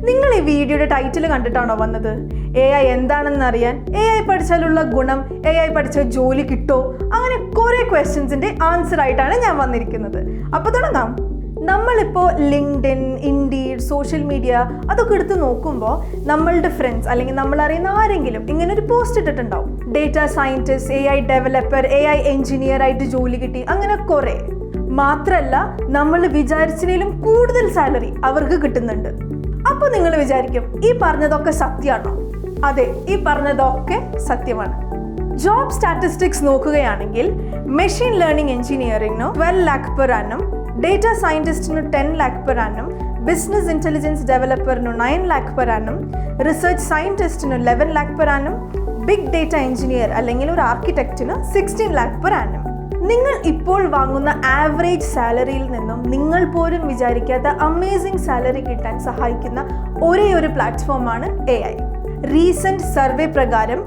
നിങ്ങൾ ഈ വീഡിയോയുടെ ടൈറ്റിൽ കണ്ടിട്ടാണോ വന്നത്? AI എന്താണെന്ന് അറിയാൻ, AI പഠിച്ചാലുള്ള ഗുണം, AI പഠിച്ചാൽ ജോലി കിട്ടോ, അങ്ങനെ കുറേ ക്വസ്റ്റ്യൻസിൻ്റെ ആൻസർ ആയിട്ടാണ് ഞാൻ വന്നിരിക്കുന്നത്. അപ്പോൾ തുടങ്ങാം. നമ്മളിപ്പോൾ ലിങ്ക്ഡിൻ, ഇൻഡീഡ്, സോഷ്യൽ മീഡിയ അതൊക്കെ എടുത്ത് നോക്കുമ്പോൾ നമ്മളുടെ ഫ്രണ്ട്സ് അല്ലെങ്കിൽ നമ്മളറിയുന്ന ആരെങ്കിലും ഇങ്ങനെ ഒരു പോസ്റ്റ് ഇട്ടിട്ടുണ്ടാവും. Data scientist, AI developer, AI engineer ആയിട്ട് ജോലി കിട്ടി, അങ്ങനെ കുറേ. മാത്രമല്ല നമ്മൾ വിചാരിച്ചതിലും കൂടുതൽ സാലറി അവർക്ക് കിട്ടുന്നുണ്ട്. അപ്പോൾ നിങ്ങൾ വിചാരിക്കും ഈ പറഞ്ഞതൊക്കെ സത്യമാണോ? അതെ, ഈ പറഞ്ഞതൊക്കെ സത്യമാണ്. ജോബ് സ്റ്റാറ്റിസ്റ്റിക്സ് നോക്കുകയാണെങ്കിൽ മെഷീൻ ലേണിംഗ് എഞ്ചിനീയറിംഗിന് 12 lakh per annum, ഡേറ്റ സയൻറ്റിസ്റ്റിന് 10 lakh per annum, business intelligence ഡെവലപ്പറിന് 9 lakh per annum, റിസർച്ച് സയൻറ്റിസ്റ്റിന് 11 lakh per annum, big data engineer അല്ലെങ്കിൽ ഒരു ആർക്കിടെക്റ്റിന് 16 lakh per annum. നിങ്ങൾ ഇപ്പോൾ വാങ്ങുന്ന ആവറേജ് സാലറിയിൽ നിന്നും നിങ്ങൾ പോലും വിചാരിക്കാത്ത അമേസിംഗ് സാലറി കിട്ടാൻ സഹായിക്കുന്ന ഒരേ ഒരു പ്ലാറ്റ്ഫോമാണ് AI. റീസെൻറ്റ് സർവേ പ്രകാരം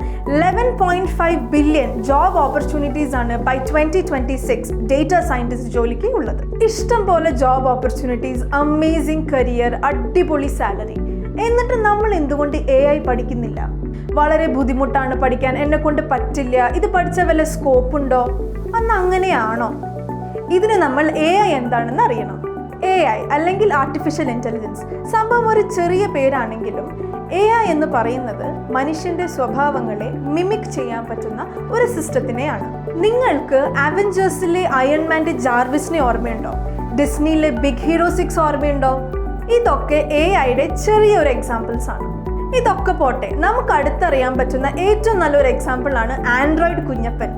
11.5 ബില്യൺ ജോബ് ഓപ്പർച്യൂണിറ്റീസ് ആണ് ബൈ 2026 ഡേറ്റ സയൻറ്റിസ്റ്റ് ജോലിക്ക് ഉള്ളത്. ഇഷ്ടം പോലെ ജോബ് ഓപ്പർച്യൂണിറ്റീസ്, അമേസിംഗ് കരിയർ, അടിപൊളി സാലറി. എന്നിട്ട് നമ്മൾ എന്തുകൊണ്ട് AI പഠിക്കുന്നില്ല? വളരെ ബുദ്ധിമുട്ടാണ് പഠിക്കാൻ, എന്നെ കൊണ്ട് പറ്റില്ല, ഇത് പഠിച്ച വല്ല സ്കോപ്പ് ഉണ്ടോ? അന്ന് അങ്ങനെയാണോ? ഇതിന് നമ്മൾ AI എന്താണെന്ന് അറിയണം. AI അല്ലെങ്കിൽ ആർട്ടിഫിഷ്യൽ ഇൻ്റലിജൻസ് സംഭവം ഒരു ചെറിയ പേരാണെങ്കിലും AI എന്ന് പറയുന്നത് മനുഷ്യൻ്റെ സ്വഭാവങ്ങളെ മിമിക് ചെയ്യാൻ പറ്റുന്ന ഒരു സിസ്റ്റത്തിനെയാണ്. നിങ്ങൾക്ക് അവഞ്ചേഴ്സിലെ അയൺമാൻ്റെ ജാർവിസിനെ ഓർമ്മയുണ്ടോ? ഡിസ്നിയിലെ ബിഗ് ഹീറോ 6 ഓർമ്മയുണ്ടോ? ഇതൊക്കെ AIയുടെ ചെറിയൊരു എക്സാമ്പിൾസ് ആണ്. ഇതൊക്കെ പോട്ടെ, നമുക്ക് അടുത്തറിയാൻ പറ്റുന്ന ഏറ്റവും നല്ലൊരു എക്സാമ്പിൾ ആണ് ആൻഡ്രോയിഡ് കുഞ്ഞപ്പൻ.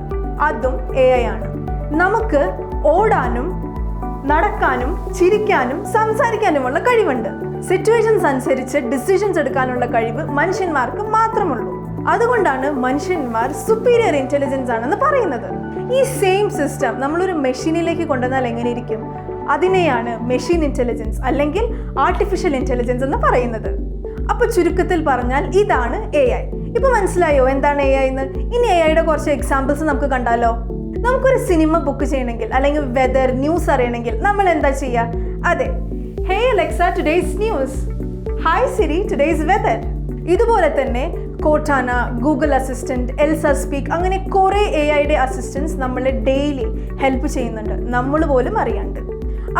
അതും AI ആണ്. നമുക്ക് ഓടാനും നടക്കാനും ചിരിക്കാനും സംസാരിക്കാനുമുള്ള കഴിവുണ്ട്. സിറ്റുവേഷൻസ് അനുസരിച്ച് ഡിസിഷൻസ് എടുക്കാനുള്ള കഴിവ് മനുഷ്യന്മാർക്ക് മാത്രമുള്ളൂ. അതുകൊണ്ടാണ് മനുഷ്യന്മാർ സുപ്പീരിയർ ഇൻ്റലിജൻസ് ആണെന്ന് പറയുന്നത്. ഈ സെയിം സിസ്റ്റം നമ്മളൊരു മെഷീനിലേക്ക് കൊണ്ടുവന്നാൽ എങ്ങനെയിരിക്കും? അതിനെയാണ് മെഷീൻ ഇൻ്റലിജൻസ് അല്ലെങ്കിൽ ആർട്ടിഫിഷ്യൽ ഇൻ്റലിജൻസ് എന്ന് പറയുന്നത്. അപ്പോൾ ചുരുക്കത്തിൽ പറഞ്ഞാൽ ഇതാണ് AI. ഇപ്പോൾ മനസ്സിലായോ എന്താണ് AI എന്ന്? ഇനി AIയുടെ കുറച്ച് എക്സാമ്പിൾസ് നമുക്ക് കണ്ടാലോ? നമുക്കൊരു സിനിമ ബുക്ക് ചെയ്യണമെങ്കിൽ അല്ലെങ്കിൽ വെദർ ന്യൂസ് അറിയണമെങ്കിൽ നമ്മൾ എന്താ ചെയ്യുക? അതെ, hey Alexa today's news, hi Siri today's weather. ഇതുപോലെ തന്നെ Cortana, Google assistant, ELSA speak, അങ്ങനെ കുറേ AIയുടെ അസിസ്റ്റൻസ് നമ്മളെ ഡെയിലി ഹെൽപ്പ് ചെയ്യുന്നുണ്ട്, നമ്മൾ പോലും അറിയാണ്ട്.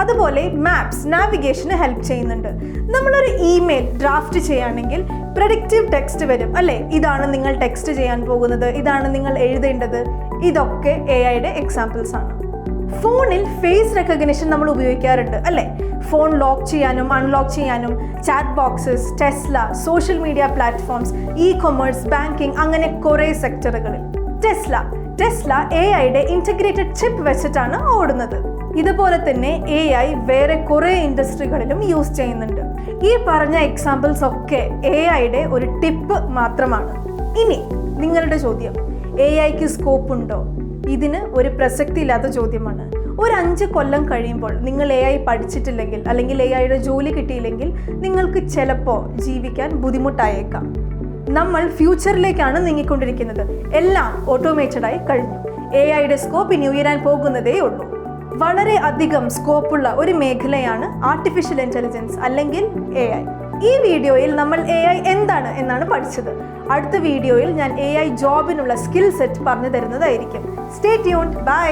അതുപോലെ മാപ്സ്, നാവിഗേഷന് ഹെൽപ്പ് ചെയ്യുന്നുണ്ട്. നമ്മളൊരു ഇമെയിൽ ഡ്രാഫ്റ്റ് ചെയ്യുകയാണെങ്കിൽ പ്രഡിക്റ്റീവ് ടെക്സ്റ്റ് വരും അല്ലേ? ഇതാണ് നിങ്ങൾ ടെക്സ്റ്റ് ചെയ്യാൻ പോകുന്നത്, ഇതാണ് നിങ്ങൾ എഴുതേണ്ടത്. ഇതൊക്കെ AIയുടെ എക്സാമ്പിൾസ് ആണ്. ഫോണിൽ ഫേസ് റെക്കഗ്നിഷൻ നമ്മൾ ഉപയോഗിക്കാറുണ്ട് അല്ലേ? ഫോൺ ലോക്ക് ചെയ്യാനും അൺലോക്ക് ചെയ്യാനും chat boxes, Tesla, social media platforms, e-commerce, banking, അങ്ങനെ കുറേ സെക്ടറുകളിൽ. ടെസ്ല AIയുടെ ഇൻറ്റഗ്രേറ്റഡ് ചിപ്പ് വെച്ചിട്ടാണ് ഓടുന്നത്. ഇതുപോലെ തന്നെ AI വേറെ കുറേ ഇൻഡസ്ട്രികളിലും യൂസ് ചെയ്യുന്നുണ്ട്. ഈ പറഞ്ഞ എക്സാമ്പിൾസ് ഒക്കെ AIയുടെ ഒരു ടിപ്പ് മാത്രമാണ്. ഇനി നിങ്ങളുടെ ചോദ്യം, AIക്ക് സ്കോപ്പ് ഉണ്ടോ? ഇതിന് ഒരു പ്രസക്തി ഇല്ലാത്ത ചോദ്യമാണ്. ഒരു 5 കൊല്ലം കഴിയുമ്പോൾ നിങ്ങൾ AI പഠിച്ചിട്ടില്ലെങ്കിൽ അല്ലെങ്കിൽ AIയുടെ ജോലി കിട്ടിയില്ലെങ്കിൽ നിങ്ങൾക്ക് ചിലപ്പോൾ ജീവിക്കാൻ ബുദ്ധിമുട്ടായേക്കാം. നമ്മൾ ഫ്യൂച്ചറിലേക്കാണ് നീങ്ങിക്കൊണ്ടിരിക്കുന്നത്. എല്ലാം ഓട്ടോമേറ്റഡായി കഴിഞ്ഞു. AIയുടെ സ്കോപ്പ് ഇനി ഉയരാൻ പോകുന്നതേ ഉള്ളൂ. വളരെ അധികം സ്കോപ്പുള്ള ഒരു മേഖലയാണ് ആർട്ടിഫിഷ്യൽ ഇൻ്റലിജൻസ് അല്ലെങ്കിൽ AI. ഈ വീഡിയോയിൽ നമ്മൾ AI എന്താണ് എന്നാണ് പഠിച്ചത്. അടുത്ത വീഡിയോയിൽ ഞാൻ AI ജോബിനുള്ള സ്കിൽ സെറ്റ് പറഞ്ഞു തരുന്നതായിരിക്കും. Stay tuned. ബൈ.